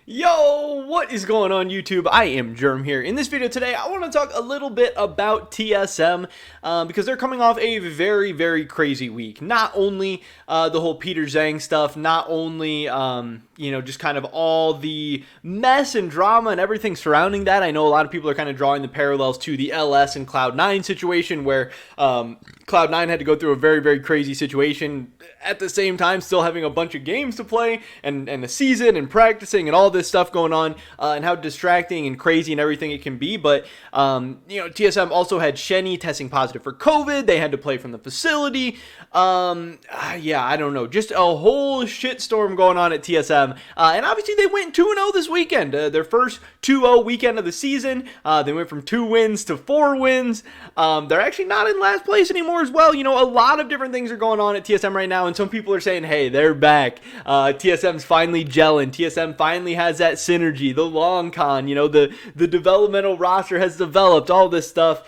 Yo, what is going on YouTube? I am Germ here. In this video today, I want to talk a little bit about TSM because they're coming off a very crazy week. Not only the whole Peter Zhang stuff, not only, just kind of all the mess and drama and everything surrounding that. I know a lot of people are kind of drawing the parallels to the LS and Cloud9 situation where Cloud9 had to go through a very crazy situation at the same time, still having a bunch of games to play and a season and practicing and all this stuff going on, and how distracting and crazy and everything it can be. But TSM also had Shenny testing positive for COVID. They had to play from the facility. I don't know, just a whole shitstorm going on at TSM, and obviously they went 2-0 this weekend, their first 2-0 weekend of the season. They went from 2 wins to 4 wins. They're actually not in last place anymore as well. A lot of different things are going on at TSM right now, and some people are saying, hey, they're back. TSM's finally gelling. TSM finally has that synergy, the long con, the developmental roster has developed, all this stuff.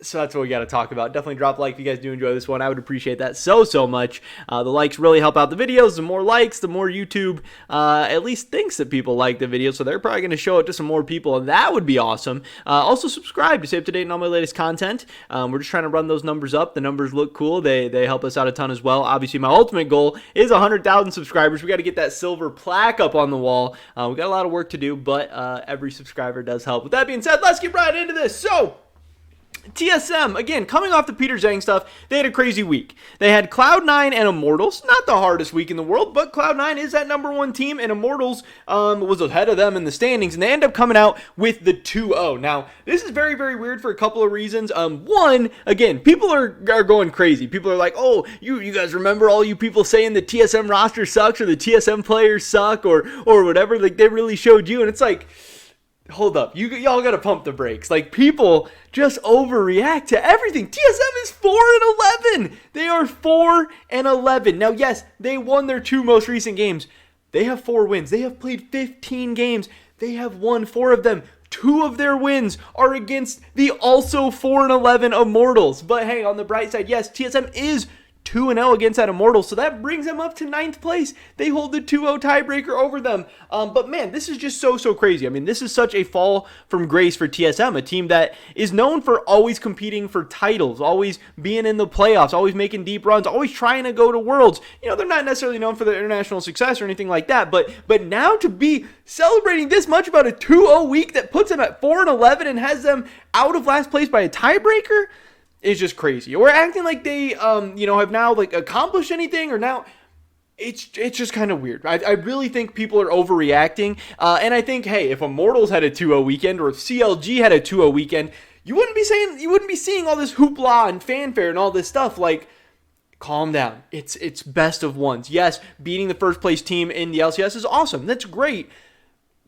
So that's what we got to talk about. Definitely drop a like if you guys do enjoy this one. I would appreciate that so much. The likes really help out the videos. The more likes, the more YouTube at least thinks that people like the video. So they're probably going to show it to some more people, and that would be awesome. Also subscribe to stay up to date on all my latest content. We're just trying to run those numbers up. The numbers look cool. They help us out a ton as well. Obviously, my ultimate goal is 100,000 subscribers. We got to get that silver plaque up on the wall. We got a lot of work to do, but every subscriber does help. With that being said, let's get right into this. So TSM, again, coming off the Peter Zhang stuff, they had a crazy week. They had Cloud9 and Immortals, not the hardest week in the world, but Cloud9 is that #1 team, and Immortals was ahead of them in the standings, and they end up coming out with the 2-0. Now, this is very weird for a couple of reasons. One, again, people are going crazy. People are like, oh, you guys remember all you people saying the TSM roster sucks, or the TSM players suck, or whatever, like, they really showed you, and it's like, hold up, y'all gotta pump the brakes. Like, people just overreact to everything. TSM is 4-11. They are 4-11. Now, yes, they won their 2 most recent games. They have 4 wins. They have played 15 games. They have won 4 of them. 2 of their wins are against the also 4-11 Immortals. But hey, on the bright side, yes, TSM is 2-0 against that Immortal, so that brings them up to 9th place. They hold the 2-0 tiebreaker over them. But man, this is just so crazy. I mean, this is such a fall from grace for TSM, a team that is known for always competing for titles, always being in the playoffs, always making deep runs, always trying to go to Worlds. They're not necessarily known for their international success or anything like that, but now to be celebrating this much about a 2-0 week that puts them at 4-11 and has them out of last place by a tiebreaker, is just crazy. We're acting like they, have now accomplished anything, or now it's just kind of weird. I really think people are overreacting, and I think, hey, if Immortals had a 2-0 weekend, or if CLG had a 2-0 weekend, you wouldn't be seeing all this hoopla and fanfare and all this stuff. Like, calm down. It's best of ones. Yes, beating the first place team in the LCS is awesome. That's great.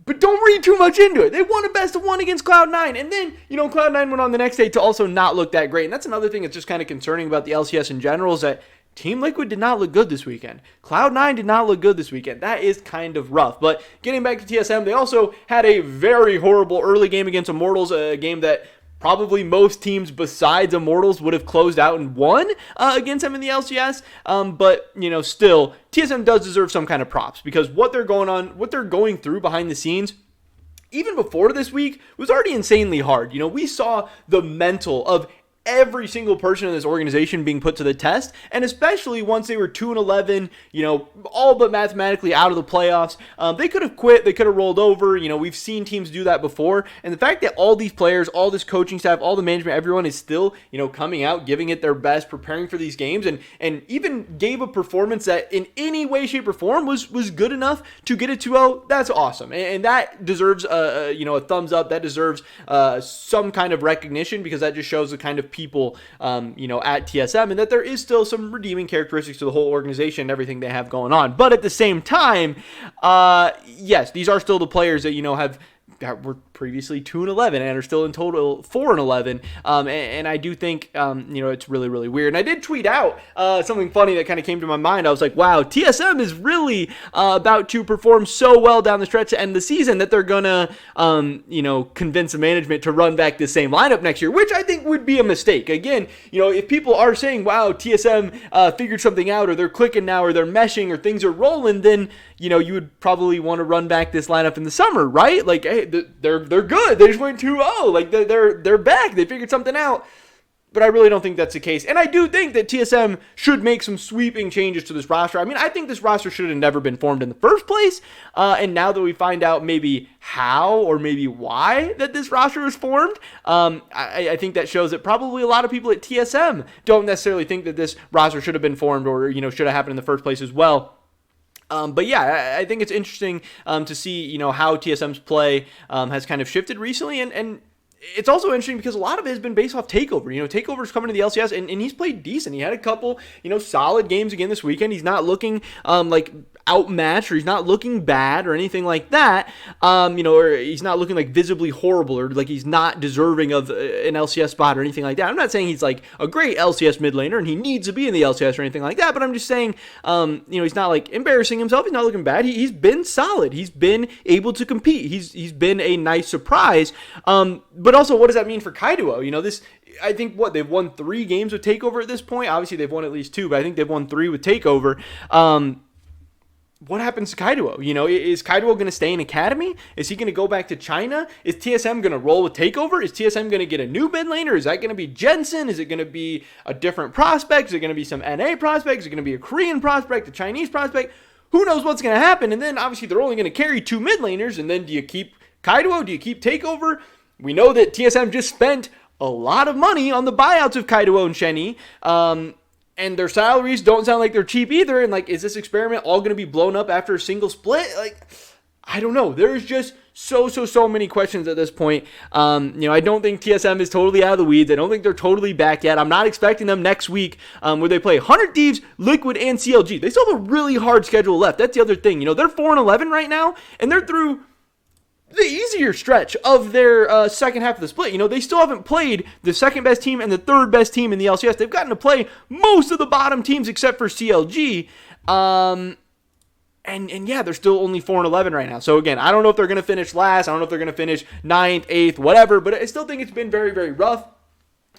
But don't read too much into it. They won a best of 1 against Cloud9. And then, Cloud9 went on the next day to also not look that great. And that's another thing that's just kind of concerning about the LCS in general, is that Team Liquid did not look good this weekend. Cloud9 did not look good this weekend. That is kind of rough. But getting back to TSM, they also had a very horrible early game against Immortals, a game that probably most teams besides Immortals would have closed out and won against them in the LCS. But, still, TSM does deserve some kind of props, because what they're going through behind the scenes, even before this week, was already insanely hard. We saw the mental of every single person in this organization being put to the test, and especially once they were 2-11, all but mathematically out of the playoffs. They could have quit, they could have rolled over. We've seen teams do that before, and the fact that all these players, all this coaching staff, all the management, everyone is still, coming out, giving it their best, preparing for these games, and even gave a performance that in any way, shape, or form was good enough to get a 2-0, that's awesome, and that deserves a thumbs up. That deserves some kind of recognition, because that just shows the kind of people at TSM, and that there is still some redeeming characteristics to the whole organization and everything they have going on. But at the same time, yes, these are still the players that have that were previously 2-11 and are still in total 4-11. And I do think, it's really, really weird. And I did tweet out something funny that kind of came to my mind. I was like, wow, TSM is really about to perform so well down the stretch to end the season that they're going to, convince the management to run back the same lineup next year, which I think would be a mistake. Again, if people are saying, wow, TSM figured something out, or they're clicking now, or they're meshing, or things are rolling, then, you would probably want to run back this lineup in the summer, right? Like, hey, they're good. They just went 2-0. Like, they're back. They figured something out. But I really don't think that's the case. And I do think that TSM should make some sweeping changes to this roster. I mean, I think this roster should have never been formed in the first place. And now that we find out maybe how or maybe why that this roster was formed, I think that shows that probably a lot of people at TSM don't necessarily think that this roster should have been formed or, should have happened in the first place as well. But yeah, I think it's interesting to see, how TSM's play has kind of shifted recently, and it's also interesting because a lot of it has been based off TakeOver. TakeOver's coming to the LCS, and he's played decent. He had a couple, solid games again this weekend. He's not looking like outmatched, or he's not looking bad or anything like that. Or he's not looking like visibly horrible, or like he's not deserving of an LCS spot or anything like that. I'm not saying he's like a great LCS mid laner and he needs to be in the LCS or anything like that, but I'm just saying, he's not like embarrassing himself. He's not looking bad. He's been solid. He's been able to compete. He's been a nice surprise. But also, what does that mean for Kaido? I think they've won 3 games with TakeOver at this point. Obviously, they've won at least 2, but I think they've won 3 with TakeOver. What happens to Kaido? Is Kaido going to stay in Academy? Is he going to go back to China? Is TSM going to roll with TakeOver? Is TSM going to get a new mid laner? Is that going to be Jensen? Is it going to be a different prospect? Is it going to be some NA prospect? Is it going to be a Korean prospect, a Chinese prospect? Who knows what's going to happen? And then, obviously, they're only going to carry 2 mid laners, and then do you keep Kaido? Do you keep TakeOver? We know that TSM just spent a lot of money on the buyouts of Kaido and Shenny, and their salaries don't sound like they're cheap either. And like, is this experiment all going to be blown up after a single split? Like, I don't know. There's just so many questions at this point. I don't think TSM is totally out of the weeds. I don't think they're totally back yet. I'm not expecting them next week where they play 100 Thieves, Liquid, and CLG. They still have a really hard schedule left. That's the other thing. They're 4-11 right now, and they're through the easier stretch of their second half of the split. They still haven't played the second best team and the third best team in the LCS. They've gotten to play most of the bottom teams except for CLG. And yeah, they're still only 4-11 right now. So again, I don't know if they're going to finish last. I don't know if they're going to finish 9th, 8th, whatever. But I still think it's been very, very rough.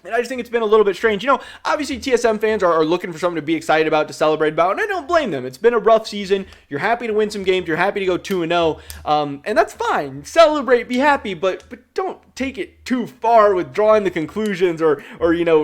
And I just think it's been a little bit strange. Obviously TSM fans are looking for something to be excited about, to celebrate about, and I don't blame them. It's been a rough season. You're happy to win some games. You're happy to go 2-0, and that's fine. Celebrate, be happy, but don't take it too far with drawing the conclusions or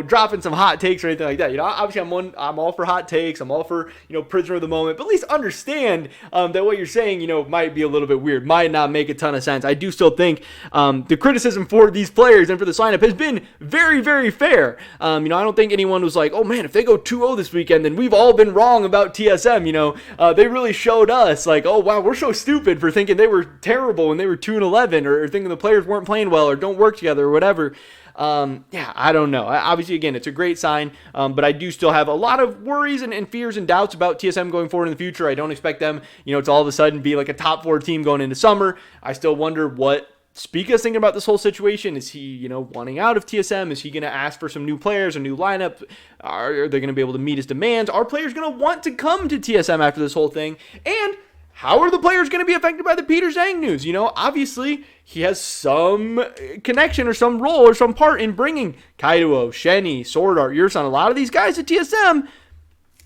dropping some hot takes or anything like that. Obviously I'm all for hot takes. I'm all for prisoner of the moment, but at least understand that what you're saying might be a little bit weird, might not make a ton of sense. I do still think the criticism for these players and for this lineup has been very, very fair. I don't think anyone was like, oh man, if they go 2-0 this weekend, then we've all been wrong about TSM. They really showed us like, oh wow, we're so stupid for thinking they were terrible when they were 2-11, or thinking the players weren't playing well or don't work together or whatever. I don't know. Obviously, again, it's a great sign, but I do still have a lot of worries and fears and doubts about TSM going forward in the future. I don't expect them, to all of a sudden be like a top 4 team going into summer. I still wonder what Spica's thinking about this whole situation. Is he, wanting out of TSM? Is he going to ask for some new players, a new lineup? Are they going to be able to meet his demands? Are players going to want to come to TSM after this whole thing? And how are the players going to be affected by the Peter Zhang news? Obviously, he has some connection or some role or some part in bringing Kaido, Shenny, Swordart, Yursan, a lot of these guys to TSM.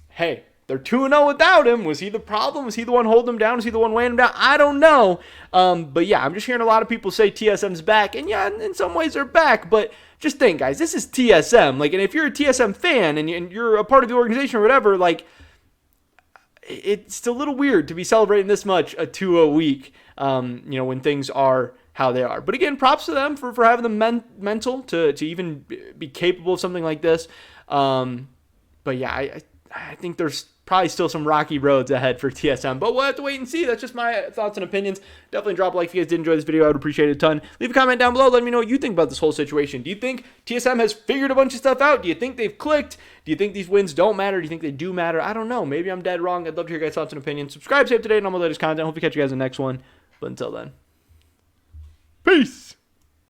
Hey, they're 2-0 without him. Was he the problem? Was he the one holding them down? Was he the one weighing them down? I don't know. But yeah, I'm just hearing a lot of people say TSM's back. And yeah, in some ways they're back. But just think, guys, this is TSM. Like, and if you're a TSM fan and you're a part of the organization or whatever, like, it's a little weird to be celebrating this much a 2-0 week, when things are how they are. But again, props to them for having the mental to even be capable of something like this. But yeah, I think there's probably still some rocky roads ahead for TSM, but we'll have to wait and see. That's just my thoughts and opinions. Definitely drop a like if you guys did enjoy this video. I would appreciate it a ton. Leave a comment down below. Let me know what you think about this whole situation. Do you think TSM has figured a bunch of stuff out? Do you think they've clicked? Do you think these wins don't matter? Do you think they do matter? I don't know. Maybe I'm dead wrong. I'd love to hear your guys' thoughts and opinions. Subscribe, stay up to date on all my latest content. Hope to catch you guys in the next one. But until then. Peace.